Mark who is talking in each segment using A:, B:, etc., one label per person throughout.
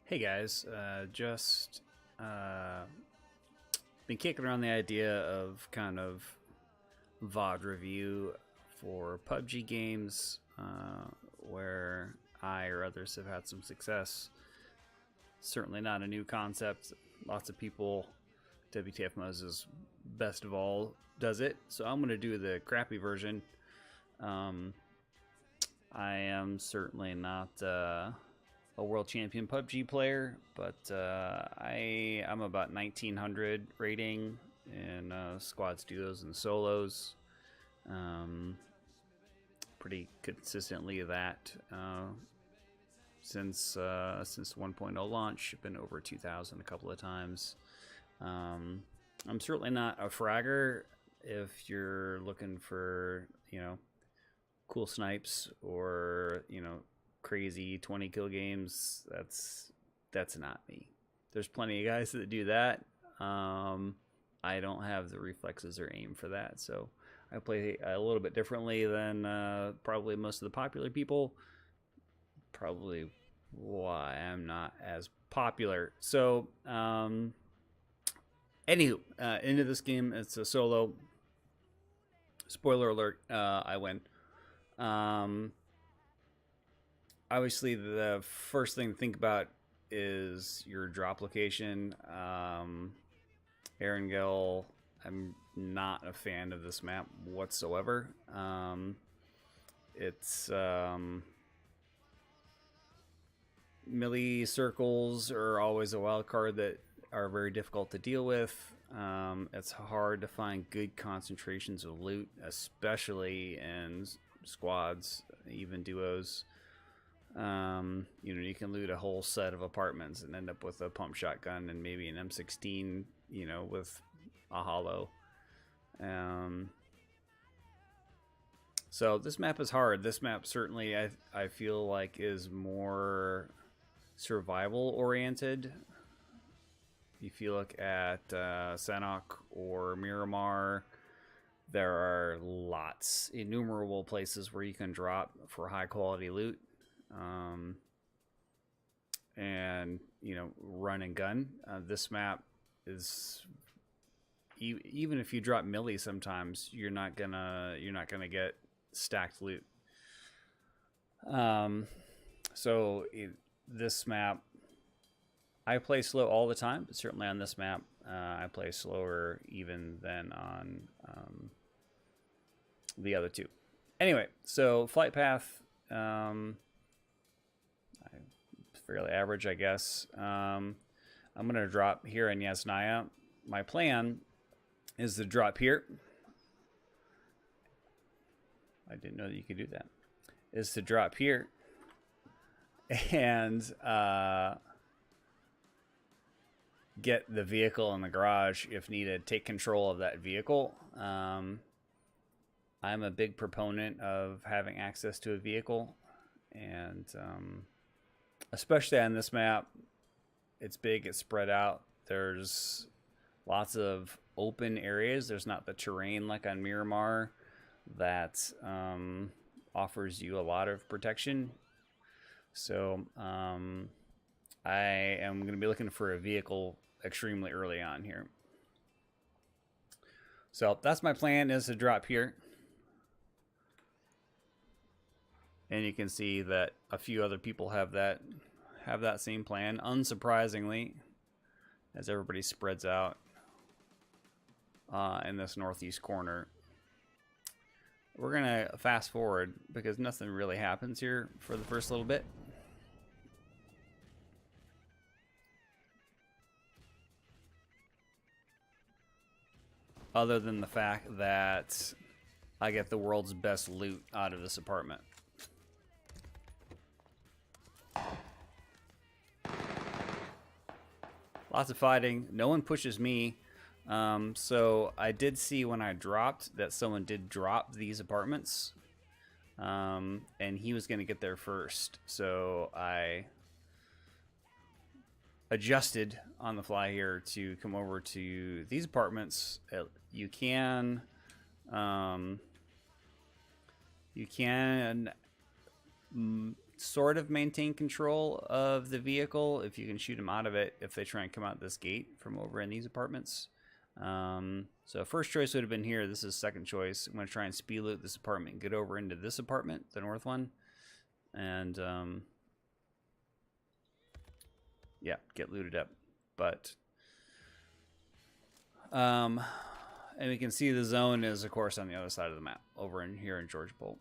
A: Hey guys, just been kicking around the idea of kind of VOD review for PUBG games where I or others have had some success. Certainly not a new concept. Lots of people, WTF Moses, best of all, does it. So I'm going to do the crappy version. I am certainly not a world champion PUBG player, but I'm about 1900 rating in squads, duos, and solos. Pretty consistently that since 1.0 launch. Been over 2,000 a couple of times. I'm certainly not a fragger. If you're looking for cool snipes or crazy 20 kill games, that's not me. There's plenty of guys that do that. I don't have the reflexes or aim for that, so I play a little bit differently than probably most of the popular people. Probably why I'm not as popular. So anywho, into this game, it's a solo. Spoiler alert, I win. Obviously, the first thing to think about is your drop location. Erangel, I'm not a fan of this map whatsoever. It's melee circles are always a wild card that are very difficult to deal with. It's hard to find good concentrations of loot, especially in squads, even duos. You can loot a whole set of apartments and end up with a pump shotgun and maybe an M16, with a hollow. So this map is hard. This map certainly I feel like is more survival oriented. If you look at Sanhok or Miramar, there are innumerable places where you can drop for high quality loot. And run and gun. This map is even if you drop melee, sometimes you're not gonna get stacked loot. This map, I play slow all the time, but certainly on this map, I play slower even than on the other two. Anyway, so flight path. Fairly average, I guess. I'm going to drop here in Yasnaya. My plan is to drop here. I didn't know that you could do that. Is to drop here and get the vehicle in the garage if needed. Take control of that vehicle. I'm a big proponent of having access to a vehicle, and especially on this map, it's big, it's spread out. There's lots of open areas. There's not the terrain like on Miramar that offers you a lot of protection. So I am going to be looking for a vehicle extremely early on here. So that's my plan, is to drop here. And you can see that a few other people have that same plan, unsurprisingly, as everybody spreads out in this northeast corner. We're going to fast forward because nothing really happens here for the first little bit. Other than the fact that I get the world's best loot out of this apartment. Lots of fighting. No one pushes me. So I did see when I dropped that someone did drop these apartments. And he was going to get there first. So I adjusted on the fly here to come over to these apartments. You can sort of maintain control of the vehicle if you can shoot them out of it if they try and come out this gate from over in these apartments. So first choice would have been here. This is second choice. I'm going to try and speed loot this apartment and get over into this apartment, the north one. And yeah, get looted up. But and we can see the zone is, of course, on the other side of the map, over in here in George Bolt.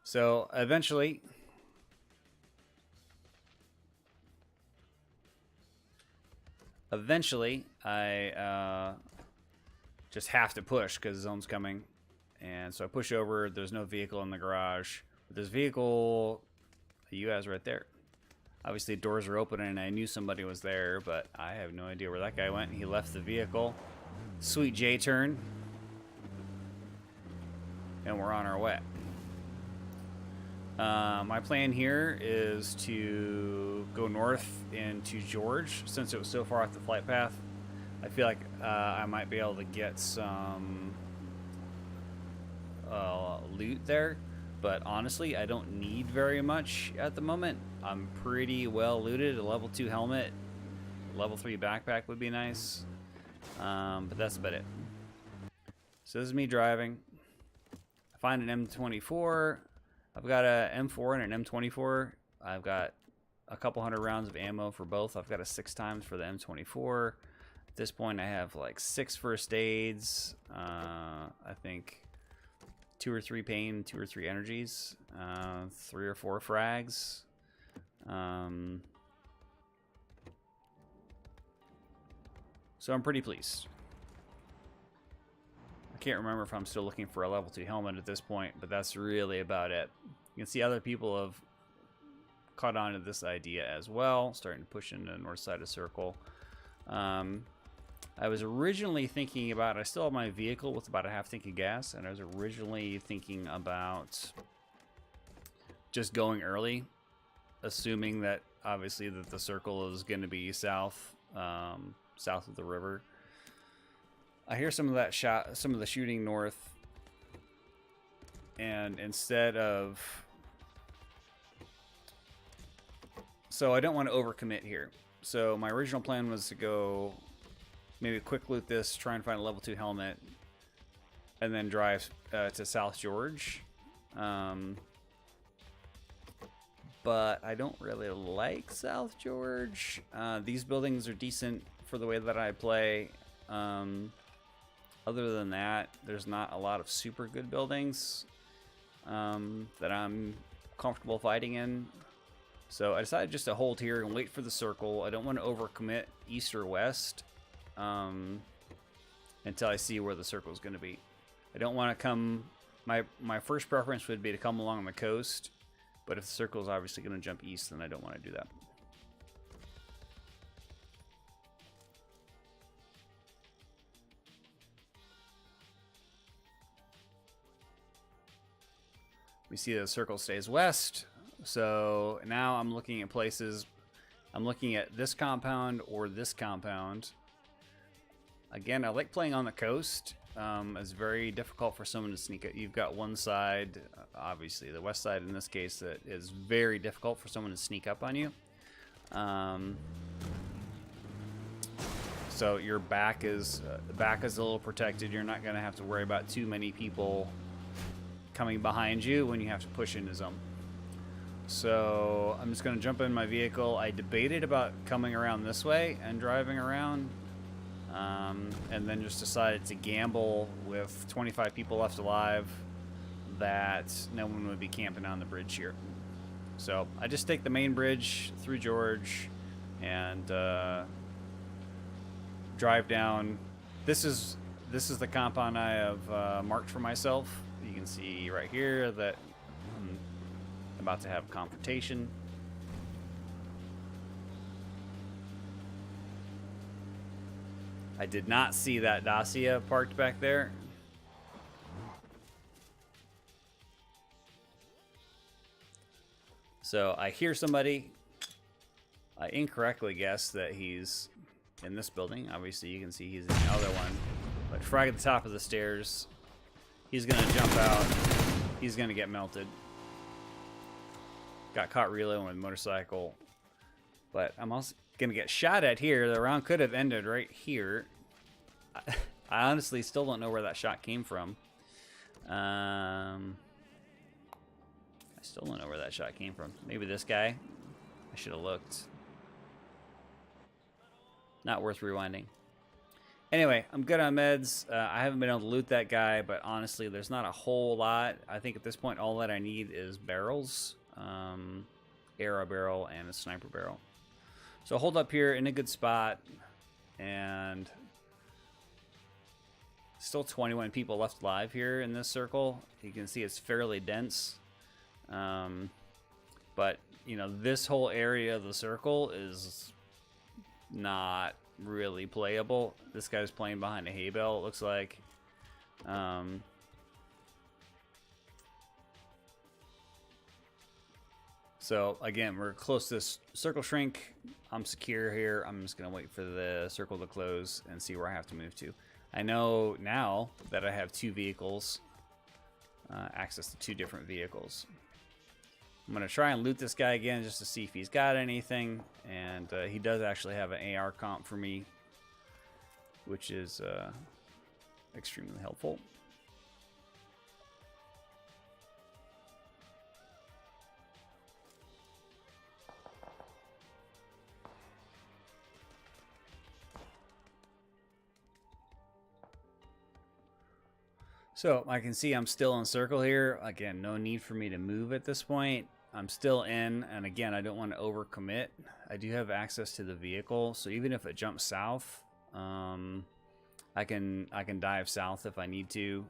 A: So eventually, I just have to push because the zone's coming. And so I push over. There's no vehicle in the garage. But there's vehicle that you guys right there. Obviously, doors are open, and I knew somebody was there, but I have no idea where that guy went. He left the vehicle. Sweet J-turn. And we're on our way. My plan here is to go north into George. Since it was so far off the flight path, I feel like I might be able to get some loot there. But honestly, I don't need very much at the moment. I'm pretty well looted. A level 2 helmet, level 3 backpack would be nice. But that's about it. So this is me driving. I find an M24. I've got a M4 and an M24. I've got a couple hundred rounds of ammo for both. I've got a 6 times for the M24. At this point, I have like 6 first aids. I think 2 or 3 pain, 2 or 3 energies, 3 or 4 frags. So I'm pretty pleased. I can't remember if I'm still looking for a level 2 helmet at this point, but that's really about it. You can see other people have caught on to this idea as well, starting to push into the north side of circle. I was originally thinking about, I still have my vehicle with about a half tank of gas, and I was originally thinking about just going early, assuming that obviously that the circle is going to be south, south of the river. I hear some of that some of the shooting north, and instead of, so I don't want to overcommit here. So my original plan was to go maybe quick loot this, try and find a level 2 helmet, and then drive to South George. But I don't really like South George. These buildings are decent for the way that I play. Other than that, there's not a lot of super good buildings that I'm comfortable fighting in. So I decided just to hold here and wait for the circle. I don't want to overcommit east or west until I see where the circle is going to be. I don't want to come. My first preference would be to come along the coast, but if the circle is obviously going to jump east, then I don't want to do that. We see the circle stays west. So now I'm looking at places. I'm looking at this compound or this compound. Again, I like playing on the coast. It's very difficult for someone to sneak it. You've got one side, obviously the west side in this case, that is very difficult for someone to sneak up on you. So your back is a little protected. You're not going to have to worry about too many people coming behind you when you have to push into zone. So I'm just going to jump in my vehicle. I debated about coming around this way and driving around, and then just decided to gamble with 25 people left alive that no one would be camping on the bridge here. So I just take the main bridge through George and drive down. This is the compound I have marked for myself. You can see right here that I'm about to have confrontation. I did not see that Dacia parked back there. So I hear somebody. I incorrectly guess that he's in this building. Obviously you can see he's in the other one. But frag at the top of the stairs. He's gonna jump out. He's gonna get melted. got caught reloading with a motorcycle. But I'm also going to get shot at here. The round could have ended right here. I honestly still don't know where that shot came from. I still don't know where that shot came from. Maybe this guy. I should have looked. Not worth rewinding. Anyway, I'm good on meds. I haven't been able to loot that guy, but honestly, there's not a whole lot. I think at this point, all that I need is barrels. Arrow barrel and a sniper barrel. So hold up here in a good spot, and still 21 people left alive here in this circle. You can see it's fairly dense, but you know, this whole area of the circle is not really playable. This guy's playing behind a hay bale, it looks like. So again, we're close to this circle shrink. I'm secure here. I'm just gonna wait for the circle to close and see where I have to move to. I know now that I have two vehicles, access to two different vehicles. I'm gonna try and loot this guy again just to see if he's got anything, and he does actually have an AR comp for me, which is extremely helpful. So I can see I'm still in circle here. Again, no need for me to move at this point. I'm still in, and again, I don't want to overcommit. I do have access to the vehicle, so even if it jumps south, I can dive south if I need to.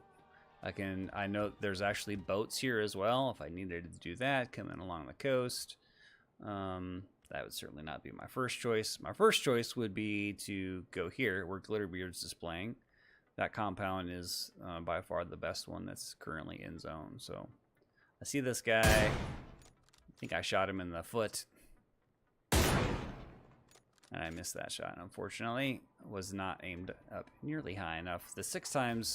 A: I know there's actually boats here as well if I needed to do that, coming along the coast. That would certainly not be my first choice. My first choice would be to go here where Glitterbeard's displaying. That compound is by far the best one that's currently in zone. So I see this guy. I think I shot him in the foot. And I missed that shot, unfortunately. Was not aimed up nearly high enough. The 6 and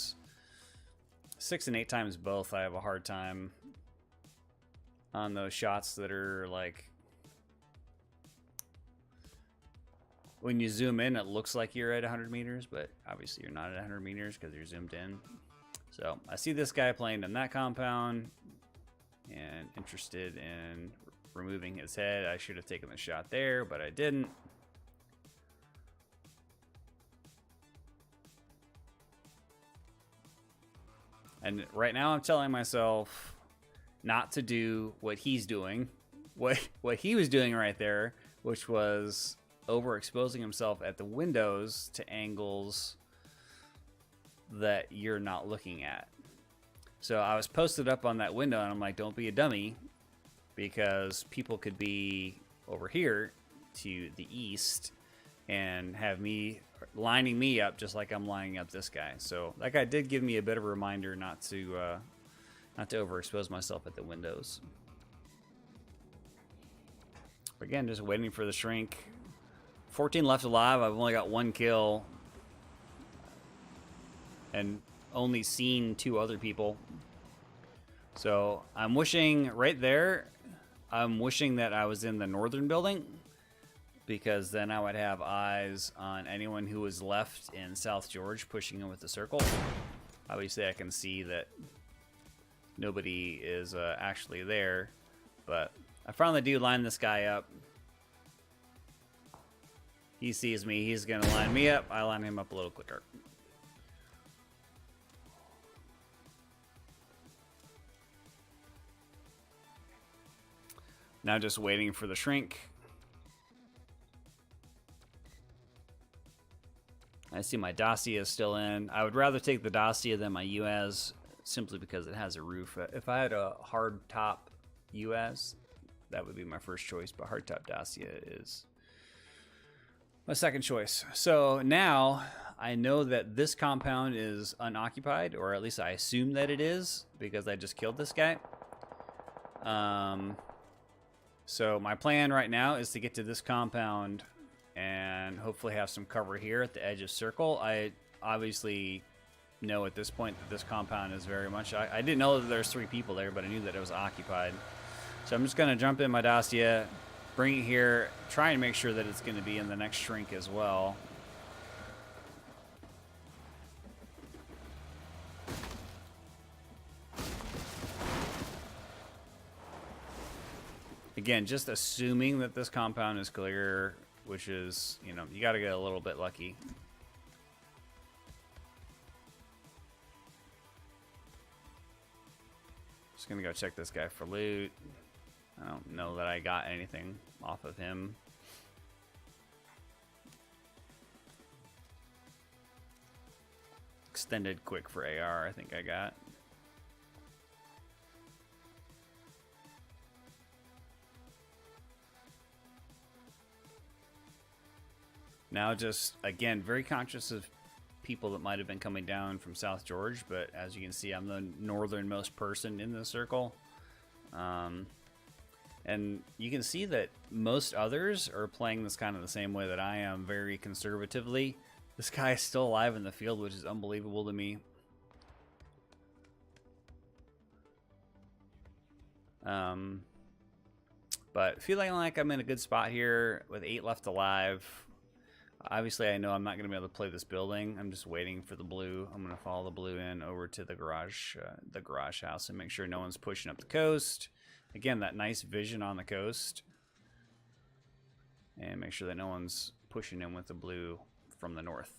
A: 8 times both, I have a hard time on those shots that are like, when you zoom in, it looks like you're at 100 meters, but obviously you're not at 100 meters because you're zoomed in. So I see this guy playing in that compound and interested in removing his head. I should have taken the shot there, but I didn't. And right now I'm telling myself not to do what he's doing, what he was doing right there, which was overexposing himself at the windows to angles that you're not looking at. So I was posted up on that window, and I'm like, don't be a dummy, because people could be over here to the east and have me lining me up just like I'm lining up this guy. So that guy did give me a bit of a reminder not to overexpose myself at the windows. Again, just waiting for the shrink. 14 left alive. I've only got 1 kill and only seen 2 other people. So I'm wishing right there, I'm wishing that I was in the northern building, because then I would have eyes on anyone who was left in South George pushing in with the circle. Obviously I can see that nobody is actually there, but I finally do line this guy up. He sees me, he's gonna line me up, I line him up a little quicker. Now just waiting for the shrink. I see my Dacia is still in. I would rather take the Dacia than my UAZ, simply because it has a roof. If I had a hard top UAZ, that would be my first choice, but hard top Dacia is my second choice. So now I know that this compound is unoccupied, or at least I assume that it is, because I just killed this guy. So my plan right now is to get to this compound and hopefully have some cover here at the edge of circle. I obviously know at this point that this compound is very much... I didn't know that there's 3 people there, but I knew that it was occupied. So I'm just going to jump in my Dacia, bring it here, try and make sure that it's going to be in the next shrink as well. Again, just assuming that this compound is clear, which is, you know, you got to get a little bit lucky. Just going to go check this guy for loot. I don't know that I got anything off of him. Extended quick for AR, I think I got. Now just, again, very conscious of people that might have been coming down from South George, but as you can see, I'm the northernmost person in the circle. And you can see that most others are playing this kind of the same way that I am, very conservatively. This guy is still alive in the field, which is unbelievable to me. But feeling like I'm in a good spot here with 8 left alive. Obviously, I know I'm not going to be able to play this building. I'm just waiting for the blue. I'm going to follow the blue in over to the garage house and make sure no one's pushing up the coast. Again, that nice vision on the coast. And make sure that no one's pushing in with the blue from the north.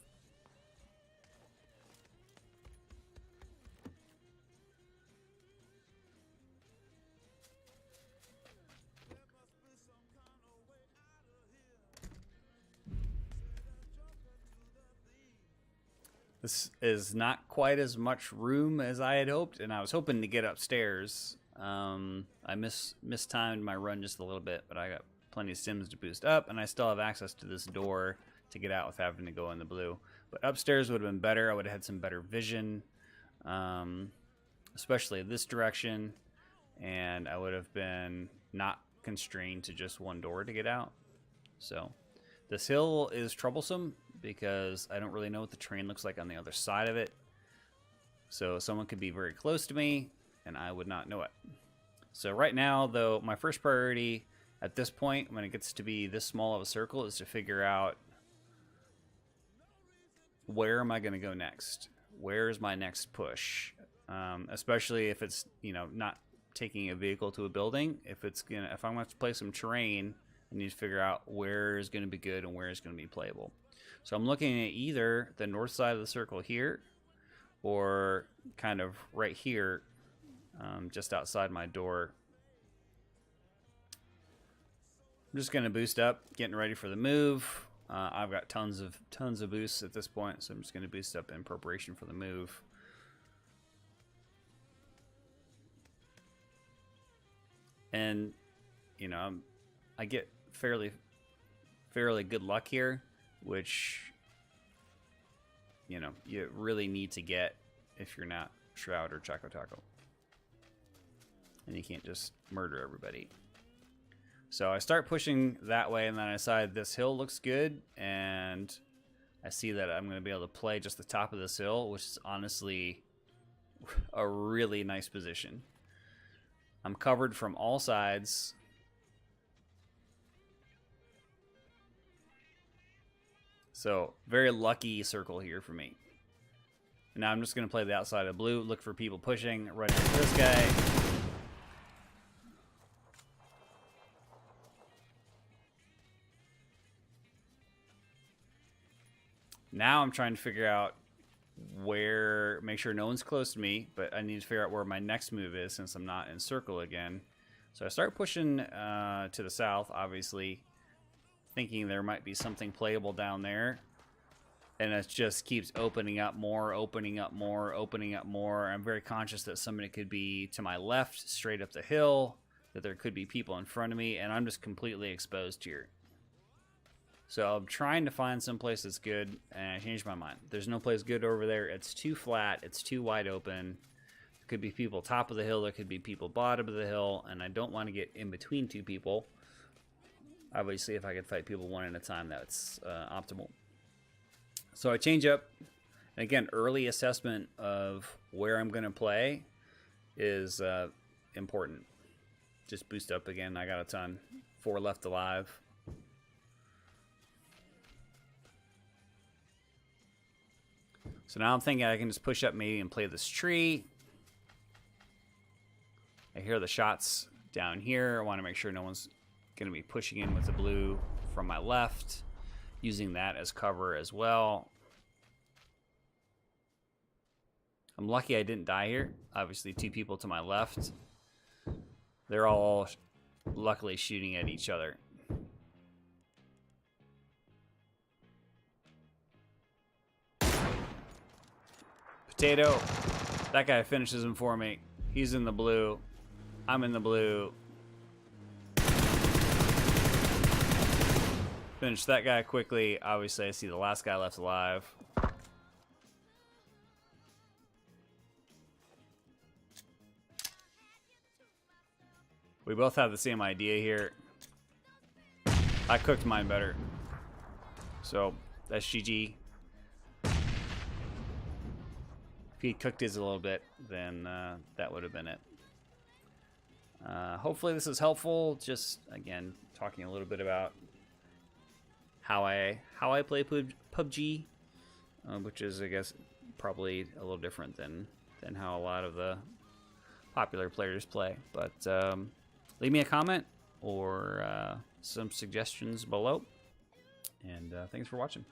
A: This is not quite as much room as I had hoped, and I was hoping to get upstairs. I mistimed my run just a little bit, but I got plenty of stims to boost up, and I still have access to this door to get out without having to go in the blue. But upstairs would have been better. I would have had some better vision, especially this direction, and I would have been not constrained to just one door to get out. So this hill is troublesome because I don't really know what the terrain looks like on the other side of it. So someone could be very close to me, and I would not know it. So right now, though, my first priority at this point, when it gets to be this small of a circle, is to figure out where am I going to go next? Where is my next push? Especially if it's, you know, not taking a vehicle to a building. If I'm going to play some terrain, I need to figure out where is going to be good and where is going to be playable. So I'm looking at either the north side of the circle here or kind of right here, just outside my door. I'm just going to boost up, getting ready for the move. I've got tons of boosts at this point, so I'm just going to boost up in preparation for the move. And, you know, I get fairly good luck here, which, you know, you really need to get if you're not Shroud or Choco Taco. And you can't just murder everybody. So I start pushing that way, and then I decide this hill looks good, and I see that I'm going to be able to play just the top of this hill, which is honestly a really nice position. I'm covered from all sides. So, very lucky circle here for me. Now I'm just going to play the outside of blue, look for people pushing right into this guy. Now I'm trying to figure out make sure no one's close to me, but I need to figure out where my next move is since I'm not in circle again. So I start pushing to the south, obviously, thinking there might be something playable down there. And it just keeps opening up more, opening up more, opening up more. I'm very conscious that somebody could be to my left, straight up the hill, that there could be people in front of me, and I'm just completely exposed here. So I'm trying to find some place that's good, and I changed my mind. There's no place good over there. It's too flat. It's too wide open. There could be people top of the hill. There could be people bottom of the hill, and I don't want to get in between two people. Obviously, if I could fight people one at a time, that's optimal. So I change up. And again, early assessment of where I'm going to play is important. just boost up again. I got a ton. 4 left alive. So now I'm thinking I can just push up maybe and play this tree. I hear the shots down here. I want to make sure no one's going to be pushing in with the blue from my left. Using that as cover as well. I'm lucky I didn't die here. Obviously 2 people to my left. They're all luckily shooting at each other. Potato. That guy finishes him for me. He's in the blue. I'm in the blue. Finish that guy quickly. Obviously, I see the last guy left alive. We both have the same idea here. I cooked mine better. So, that's GG. If he cooked his a little bit, then that would have been it. Hopefully this is helpful. Just, again, talking a little bit about how I play PUBG, which is, I guess, probably a little different than how a lot of the popular players play. But leave me a comment or some suggestions below. And thanks for watching.